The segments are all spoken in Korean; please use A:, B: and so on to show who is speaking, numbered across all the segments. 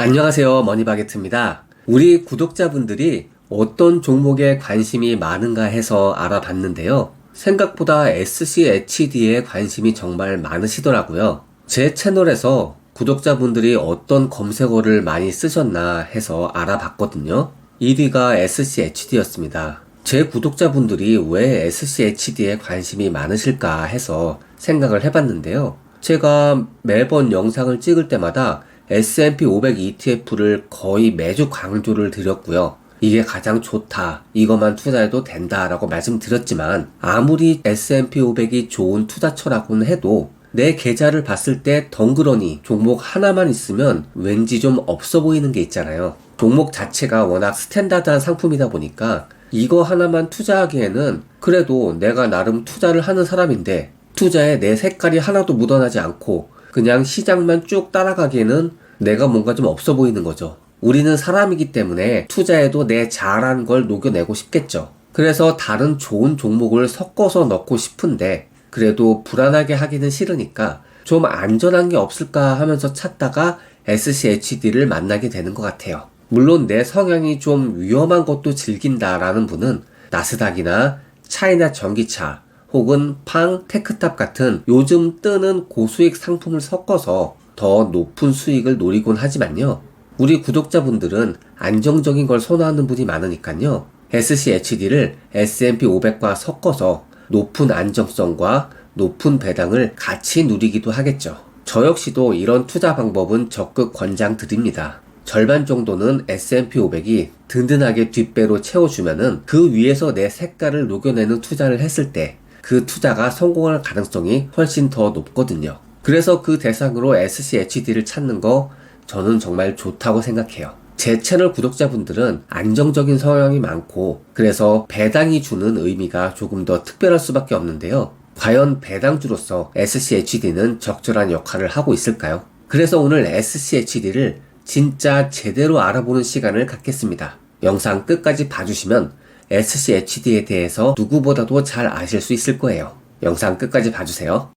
A: 안녕하세요. 머니바게트입니다. 우리 구독자분들이 어떤 종목에 관심이 많은가 해서 알아봤는데요. 생각보다 SCHD에 관심이 정말 많으시더라고요. 제 채널에서 구독자분들이 어떤 검색어를 많이 쓰셨나 해서 알아봤거든요. 1위가 SCHD였습니다. 제 구독자분들이 왜 SCHD에 관심이 많으실까 해서 생각을 해봤는데요. 제가 매번 영상을 찍을 때마다 S&P 500 ETF를 거의 매주 강조를 드렸고요. 이게 가장 좋다, 이것만 투자해도 된다라고 말씀드렸지만 아무리 S&P 500이 좋은 투자처라고는 해도 내 계좌를 봤을 때 덩그러니 종목 하나만 있으면 왠지 좀 없어 보이는 게 있잖아요. 종목 자체가 워낙 스탠다드한 상품이다 보니까 이거 하나만 투자하기에는 그래도 내가 나름 투자를 하는 사람인데 투자에 내 색깔이 하나도 묻어나지 않고 그냥 시장만 쭉 따라가기에는 내가 뭔가 좀 없어 보이는 거죠. 우리는 사람이기 때문에 투자에도 내 잘한 걸 녹여내고 싶겠죠. 그래서 다른 좋은 종목을 섞어서 넣고 싶은데 그래도 불안하게 하기는 싫으니까 좀 안전한 게 없을까 하면서 찾다가 SCHD를 만나게 되는 것 같아요. 물론 내 성향이 좀 위험한 것도 즐긴다라는 분은 나스닥이나 차이나 전기차 혹은 팡, 테크탑 같은 요즘 뜨는 고수익 상품을 섞어서 더 높은 수익을 노리곤 하지만요. 우리 구독자분들은 안정적인 걸 선호하는 분이 많으니까요. SCHD를 S&P 500과 섞어서 높은 안정성과 높은 배당을 같이 누리기도 하겠죠. 저 역시도 이런 투자 방법은 적극 권장드립니다. 절반 정도는 S&P 500이 든든하게 뒷배로 채워주면은 그 위에서 내 색깔을 녹여내는 투자를 했을 때 그 투자가 성공할 가능성이 훨씬 더 높거든요. 그래서 그 대상으로 SCHD를 찾는 거 저는 정말 좋다고 생각해요. 제 채널 구독자분들은 안정적인 성향이 많고 그래서 배당이 주는 의미가 조금 더 특별할 수밖에 없는데요. 과연 배당주로서 SCHD는 적절한 역할을 하고 있을까요? 그래서 오늘 SCHD를 진짜 제대로 알아보는 시간을 갖겠습니다. 영상 끝까지 봐주시면 SCHD에 대해서 누구보다도 잘 아실 수 있을 거예요. 영상 끝까지 봐주세요.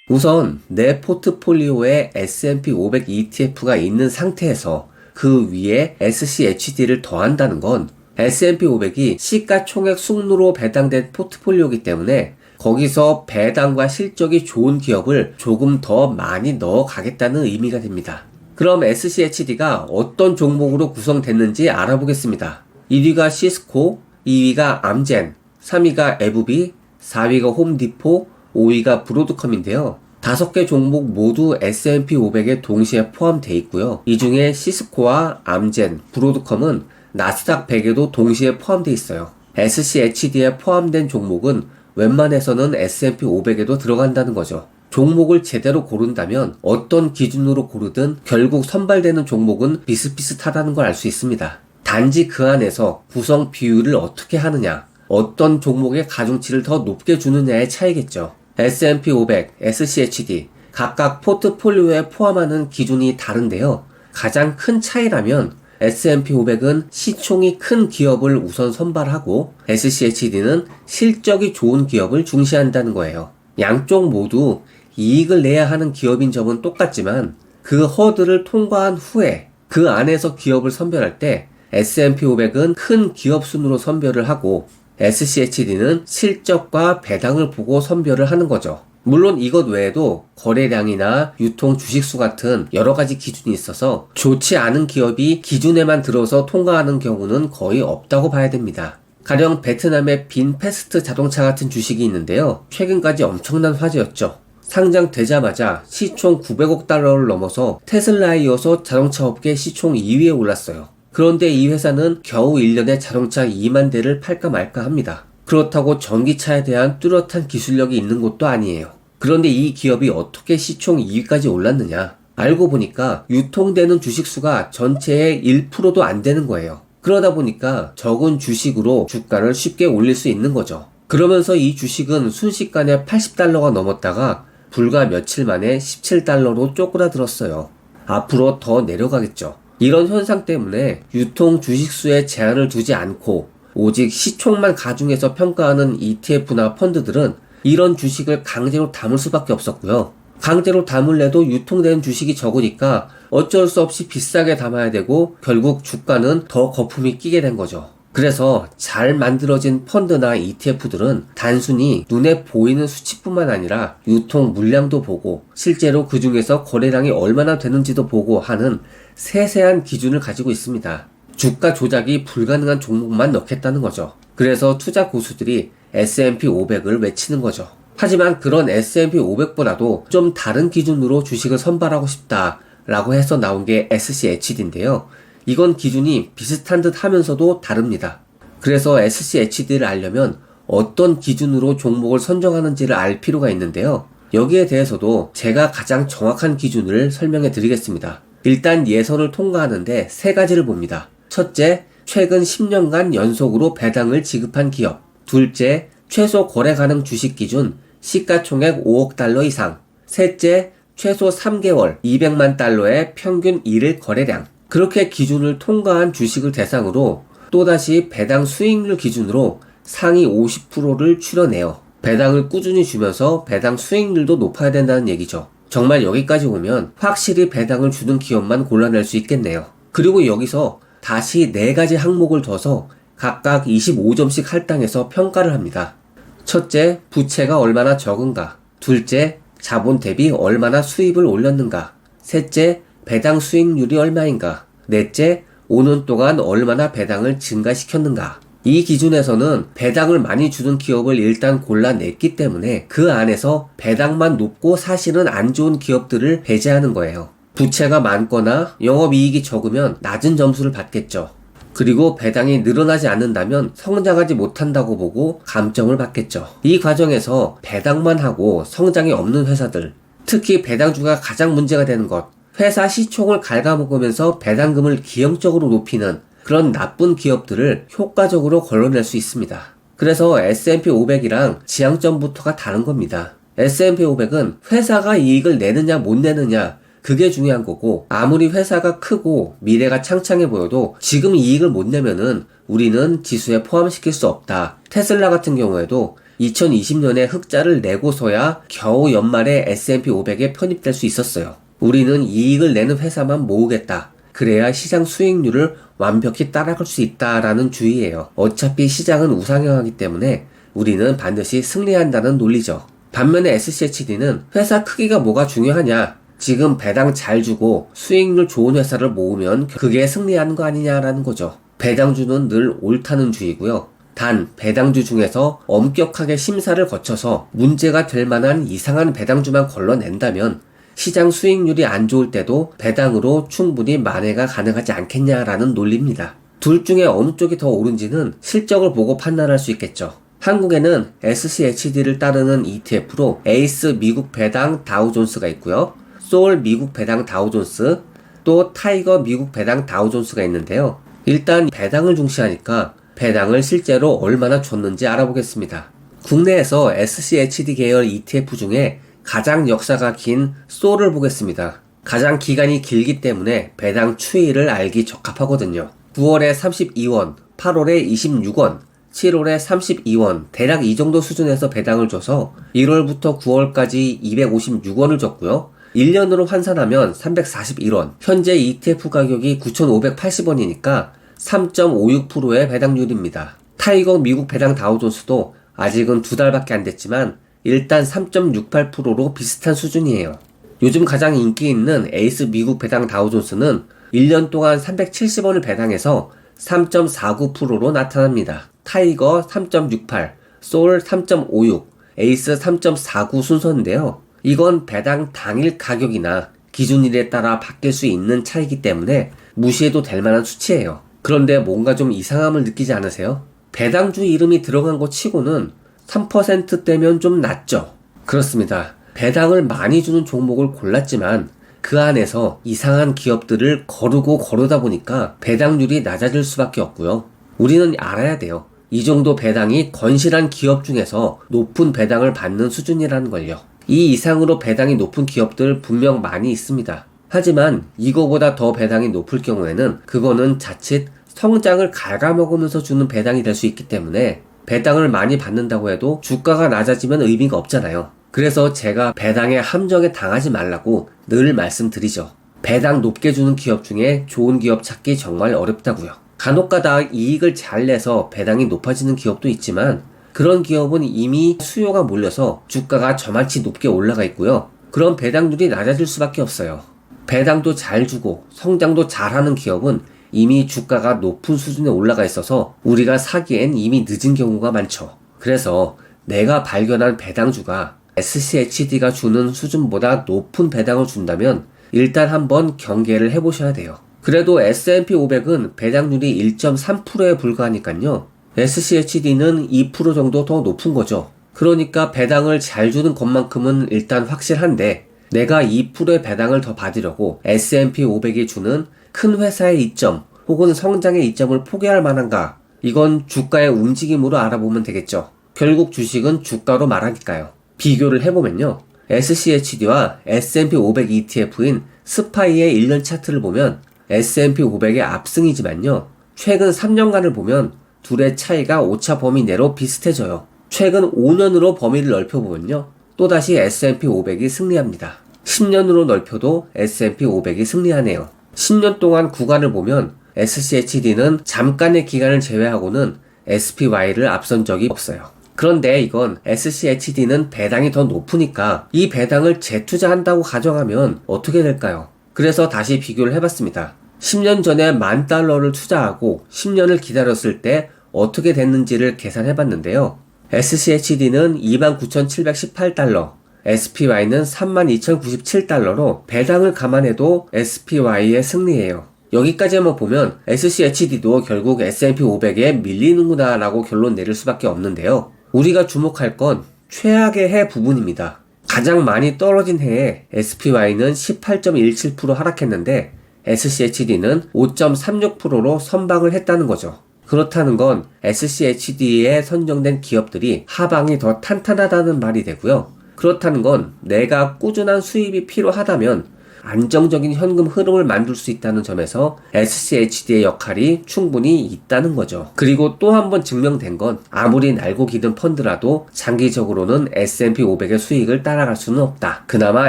A: 우선 내 포트폴리오에 S&P 500 ETF가 있는 상태에서 그 위에 SCHD를 더한다는 건 S&P 500이 시가총액 순으로 배당된 포트폴리오이기 때문에 거기서 배당과 실적이 좋은 기업을 조금 더 많이 넣어 가겠다는 의미가 됩니다. 그럼 SCHD가 어떤 종목으로 구성됐는지 알아보겠습니다. 1위가 시스코, 2위가 암젠, 3위가 에브비, 4위가 홈디포, 5위가 브로드컴인데요. 5개 종목 모두 S&P 500에 동시에 포함되어 있고요. 이 중에 시스코와 암젠, 브로드컴은 나스닥 100에도 동시에 포함되어 있어요. SCHD에 포함된 종목은 웬만해서는 S&P 500에도 들어간다는 거죠. 종목을 제대로 고른다면 어떤 기준으로 고르든 결국 선발되는 종목은 비슷비슷하다는 걸 알 수 있습니다. 단지 그 안에서 구성 비율을 어떻게 하느냐, 어떤 종목의 가중치를 더 높게 주느냐의 차이겠죠. S&P 500, SCHD 각각 포트폴리오에 포함하는 기준이 다른데요. 가장 큰 차이라면 S&P 500은 시총이 큰 기업을 우선 선발하고 SCHD는 실적이 좋은 기업을 중시한다는 거예요. 양쪽 모두 이익을 내야 하는 기업인 점은 똑같지만 그 허들을 통과한 후에 그 안에서 기업을 선별할 때 S&P 500은 큰 기업 순으로 선별을 하고 SCHD는 실적과 배당을 보고 선별을 하는 거죠. 물론 이것 외에도 거래량이나 유통 주식수 같은 여러 가지 기준이 있어서 좋지 않은 기업이 기준에만 들어서 통과하는 경우는 거의 없다고 봐야 됩니다. 가령 베트남의 빈페스트 자동차 같은 주식이 있는데요. 최근까지 엄청난 화제였죠. 상장되자마자 시총 900억 달러를 넘어서 테슬라에 이어서 자동차 업계 시총 2위에 올랐어요. 그런데 이 회사는 겨우 1년에 자동차 2만 대를 팔까 말까 합니다. 그렇다고 전기차에 대한 뚜렷한 기술력이 있는 것도 아니에요. 그런데 이 기업이 어떻게 시총 2위까지 올랐느냐? 알고 보니까 유통되는 주식수가 전체의 1%도 안 되는 거예요. 그러다 보니까 적은 주식으로 주가를 쉽게 올릴 수 있는 거죠. 그러면서 이 주식은 순식간에 80달러가 넘었다가 불과 며칠 만에 17달러로 쪼그라들었어요. 앞으로 더 내려가겠죠. 이런 현상 때문에 유통 주식수에 제한을 두지 않고 오직 시총만 가중해서 평가하는 ETF나 펀드들은 이런 주식을 강제로 담을 수밖에 없었고요. 강제로 담을래도 유통되는 주식이 적으니까 어쩔 수 없이 비싸게 담아야 되고 결국 주가는 더 거품이 끼게 된 거죠. 그래서 잘 만들어진 펀드나 ETF들은 단순히 눈에 보이는 수치뿐만 아니라 유통 물량도 보고 실제로 그 중에서 거래량이 얼마나 되는지도 보고 하는 세세한 기준을 가지고 있습니다. 주가 조작이 불가능한 종목만 넣겠다는 거죠. 그래서 투자 고수들이 S&P 500을 외치는 거죠. 하지만 그런 S&P 500보다도 좀 다른 기준으로 주식을 선발하고 싶다라고 해서 나온 게 SCHD인데요. 이건 기준이 비슷한 듯 하면서도 다릅니다. 그래서 SCHD를 알려면 어떤 기준으로 종목을 선정하는지를 알 필요가 있는데요. 여기에 대해서도 제가 가장 정확한 기준을 설명해 드리겠습니다. 일단 예선을 통과하는데 세 가지를 봅니다. 첫째, 최근 10년간 연속으로 배당을 지급한 기업. 둘째, 최소 거래 가능 주식 기준 시가총액 5억 달러 이상. 셋째, 최소 3개월 200만 달러의 평균 1일 거래량. 그렇게 기준을 통과한 주식을 대상으로 또다시 배당 수익률 기준으로 상위 50%를 추려내요. 배당을 꾸준히 주면서 배당 수익률도 높아야 된다는 얘기죠. 정말 여기까지 오면 확실히 배당을 주는 기업만 골라낼 수 있겠네요. 그리고 여기서 다시 4가지 항목을 둬서 각각 25점씩 할당해서 평가를 합니다. 첫째, 부채가 얼마나 적은가. 둘째, 자본 대비 얼마나 수입을 올렸는가. 셋째, 배당 수익률이 얼마인가. 넷째, 5년 동안 얼마나 배당을 증가시켰는가. 이 기준에서는 배당을 많이 주는 기업을 일단 골라냈기 때문에 그 안에서 배당만 높고 사실은 안 좋은 기업들을 배제하는 거예요. 부채가 많거나 영업이익이 적으면 낮은 점수를 받겠죠. 그리고 배당이 늘어나지 않는다면 성장하지 못한다고 보고 감점을 받겠죠. 이 과정에서 배당만 하고 성장이 없는 회사들, 특히 배당주가 가장 문제가 되는 것, 회사 시총을 갉아먹으면서 배당금을 기형적으로 높이는 그런 나쁜 기업들을 효과적으로 걸러낼 수 있습니다. 그래서 S&P 500이랑 지향점부터가 다른 겁니다. S&P 500은 회사가 이익을 내느냐 못 내느냐 그게 중요한 거고, 아무리 회사가 크고 미래가 창창해 보여도 지금 이익을 못 내면은 우리는 지수에 포함시킬 수 없다. 테슬라 같은 경우에도 2020년에 흑자를 내고서야 겨우 연말에 S&P 500에 편입될 수 있었어요. 우리는 이익을 내는 회사만 모으겠다. 그래야 시장 수익률을 완벽히 따라갈 수 있다라는 주의예요. 어차피 시장은 우상향하기 때문에 우리는 반드시 승리한다는 논리죠. 반면에 SCHD는 회사 크기가 뭐가 중요하냐? 지금 배당 잘 주고 수익률 좋은 회사를 모으면 그게 승리하는 거 아니냐라는 거죠. 배당주는 늘 옳다는 주의고요. 단 배당주 중에서 엄격하게 심사를 거쳐서 문제가 될 만한 이상한 배당주만 걸러낸다면 시장 수익률이 안 좋을 때도 배당으로 충분히 만회가 가능하지 않겠냐라는 논리입니다. 둘 중에 어느 쪽이 더 옳은지는 실적을 보고 판단할 수 있겠죠. 한국에는 SCHD를 따르는 ETF로 에이스 미국 배당 다우존스가 있고요. 소울 미국 배당 다우존스, 또 타이거 미국 배당 다우존스가 있는데요. 일단 배당을 중시하니까 배당을 실제로 얼마나 줬는지 알아보겠습니다. 국내에서 SCHD 계열 ETF 중에 가장 역사가 긴 소울을 보겠습니다. 가장 기간이 길기 때문에 배당 추이를 알기 적합하거든요. 9월에 32원, 8월에 26원, 7월에 32원, 대략 이 정도 수준에서 배당을 줘서 1월부터 9월까지 256원을 줬고요. 1년으로 환산하면 341원, 현재 ETF 가격이 9,580원이니까 3.56%의 배당률입니다. 타이거 미국 배당 다우존스도 아직은 2달밖에 안 됐지만 일단 3.68%로 비슷한 수준이에요. 요즘 가장 인기 있는 에이스 미국 배당 다우존스는 1년 동안 370원을 배당해서 3.49%로 나타납니다. 타이거 3.68, 소울 3.56, 에이스 3.49 순서인데요. 이건 배당 당일 가격이나 기준일에 따라 바뀔 수 있는 차이기 때문에 무시해도 될 만한 수치예요. 그런데 뭔가 좀 이상함을 느끼지 않으세요? 배당주 이름이 들어간 거 치고는 3%대면 좀 낮죠? 그렇습니다. 배당을 많이 주는 종목을 골랐지만 그 안에서 이상한 기업들을 거르다 보니까 배당률이 낮아질 수밖에 없고요. 우리는 알아야 돼요. 이 정도 배당이 건실한 기업 중에서 높은 배당을 받는 수준이라는 걸요. 이 이상으로 배당이 높은 기업들 분명 많이 있습니다. 하지만 이거보다 더 배당이 높을 경우에는 그거는 자칫 성장을 갉아먹으면서 주는 배당이 될 수 있기 때문에 배당을 많이 받는다고 해도 주가가 낮아지면 의미가 없잖아요. 그래서 제가 배당의 함정에 당하지 말라고 늘 말씀드리죠. 배당 높게 주는 기업 중에 좋은 기업 찾기 정말 어렵다고요. 간혹가다 이익을 잘 내서 배당이 높아지는 기업도 있지만 그런 기업은 이미 수요가 몰려서 주가가 저만치 높게 올라가 있고요. 그런 배당률이 낮아질 수밖에 없어요. 배당도 잘 주고 성장도 잘하는 기업은 이미 주가가 높은 수준에 올라가 있어서 우리가 사기엔 이미 늦은 경우가 많죠. 그래서 내가 발견한 배당주가 SCHD가 주는 수준보다 높은 배당을 준다면 일단 한번 경계를 해보셔야 돼요. 그래도 S&P 500은 배당률이 1.3%에 불과하니까요. SCHD는 2% 정도 더 높은 거죠. 그러니까 배당을 잘 주는 것만큼은 일단 확실한데 내가 2%의 배당을 더 받으려고 S&P 500이 주는 큰 회사의 이점 혹은 성장의 이점을 포기할 만한가? 이건 주가의 움직임으로 알아보면 되겠죠. 결국 주식은 주가로 말하니까요. 비교를 해보면요. SCHD와 S&P 500 ETF인 스파이의 1년 차트를 보면 S&P 500의 압승이지만요. 최근 3년간을 보면 둘의 차이가 오차 범위 내로 비슷해져요. 최근 5년으로 범위를 넓혀보면요. 또다시 S&P 500이 승리합니다. 10년으로 넓혀도 S&P 500이 승리하네요. 10년 동안 구간을 보면 SCHD는 잠깐의 기간을 제외하고는 SPY를 앞선 적이 없어요. 그런데 이건 SCHD는 배당이 더 높으니까 이 배당을 재투자한다고 가정하면 어떻게 될까요? 그래서 다시 비교를 해봤습니다. 10년 전에 $10,000를 투자하고 10년을 기다렸을 때 어떻게 됐는지를 계산해봤는데요. SCHD는 $29,718, SPY는 $32,097로 배당을 감안해도 SPY의 승리예요. 여기까지만 보면 SCHD도 결국 S&P 500에 밀리는구나 라고 결론 내릴 수밖에 없는데요. 우리가 주목할 건 최악의 해 부분입니다. 가장 많이 떨어진 해에 SPY는 18.17% 하락했는데 SCHD는 5.36%로 선방을 했다는 거죠. 그렇다는 건 SCHD에 선정된 기업들이 하방이 더 탄탄하다는 말이 되고요. 그렇다는 건 내가 꾸준한 수입이 필요하다면 안정적인 현금 흐름을 만들 수 있다는 점에서 SCHD의 역할이 충분히 있다는 거죠. 그리고 또 한 번 증명된 건 아무리 날고 기든 펀드라도 장기적으로는 S&P 500의 수익을 따라갈 수는 없다. 그나마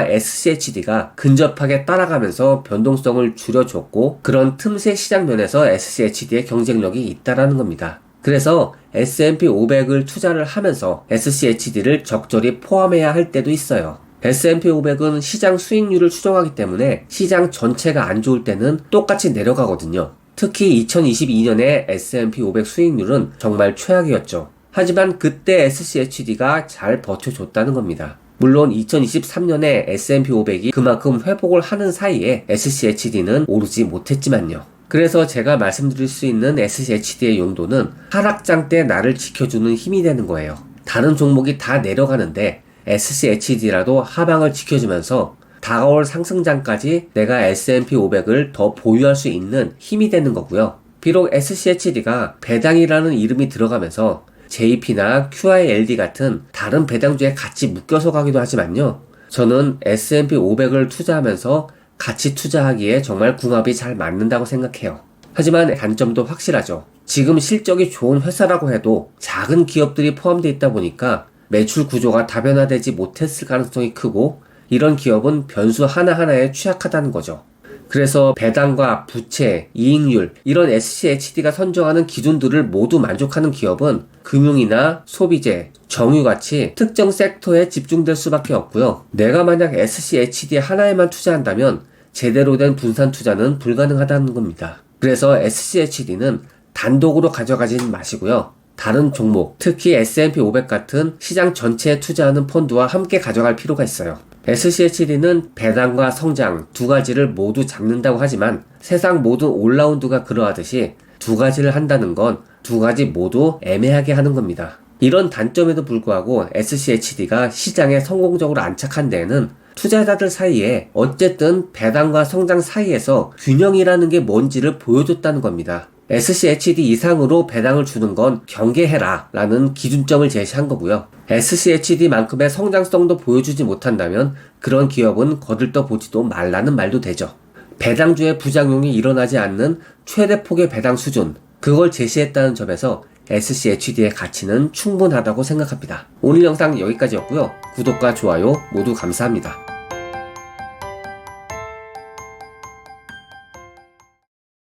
A: SCHD가 근접하게 따라가면서 변동성을 줄여줬고 그런 틈새 시장 면에서 SCHD의 경쟁력이 있다라는 겁니다. 그래서 S&P 500을 투자를 하면서 SCHD를 적절히 포함해야 할 때도 있어요. S&P 500은 시장 수익률을 추정하기 때문에 시장 전체가 안 좋을 때는 똑같이 내려가거든요. 특히 2022년에 S&P 500 수익률은 정말 최악이었죠. 하지만 그때 SCHD가 잘 버텨줬다는 겁니다. 물론 2023년에 S&P 500이 그만큼 회복을 하는 사이에 SCHD는 오르지 못했지만요. 그래서 제가 말씀드릴 수 있는 SCHD의 용도는 하락장 때 나를 지켜주는 힘이 되는 거예요. 다른 종목이 다 내려가는데 SCHD라도 하방을 지켜주면서 다가올 상승장까지 내가 S&P 500을 더 보유할 수 있는 힘이 되는 거고요. 비록 SCHD가 배당이라는 이름이 들어가면서 JP나 QILD 같은 다른 배당주에 같이 묶여서 가기도 하지만요. 저는 S&P 500을 투자하면서 같이 투자하기에 정말 궁합이 잘 맞는다고 생각해요. 하지만 단점도 확실하죠. 지금 실적이 좋은 회사라고 해도 작은 기업들이 포함되어 있다 보니까 매출 구조가 다변화되지 못했을 가능성이 크고 이런 기업은 변수 하나하나에 취약하다는 거죠. 그래서 배당과 부채, 이익률 이런 SCHD가 선정하는 기준들을 모두 만족하는 기업은 금융이나 소비재, 정유같이 특정 섹터에 집중될 수밖에 없고요. 내가 만약 SCHD 하나에만 투자한다면 제대로 된 분산 투자는 불가능하다는 겁니다. 그래서 SCHD는 단독으로 가져가지는 마시고요. 다른 종목, 특히 S&P 500 같은 시장 전체에 투자하는 펀드와 함께 가져갈 필요가 있어요. SCHD는 배당과 성장 두 가지를 모두 잡는다고 하지만 세상 모든 올라운드가 그러하듯이 두 가지를 한다는 건 두 가지 모두 애매하게 하는 겁니다. 이런 단점에도 불구하고 SCHD가 시장에 성공적으로 안착한 데에는 투자자들 사이에 어쨌든 배당과 성장 사이에서 균형이라는 게 뭔지를 보여줬다는 겁니다. SCHD 이상으로 배당을 주는 건 경계해라 라는 기준점을 제시한 거고요. SCHD만큼의 성장성도 보여주지 못한다면 그런 기업은 거들떠 보지도 말라는 말도 되죠. 배당주의 부작용이 일어나지 않는 최대 폭의 배당 수준, 그걸 제시했다는 점에서 SCHD의 가치는 충분하다고 생각합니다. 오늘 영상 여기까지였고요. 구독과 좋아요 모두 감사합니다.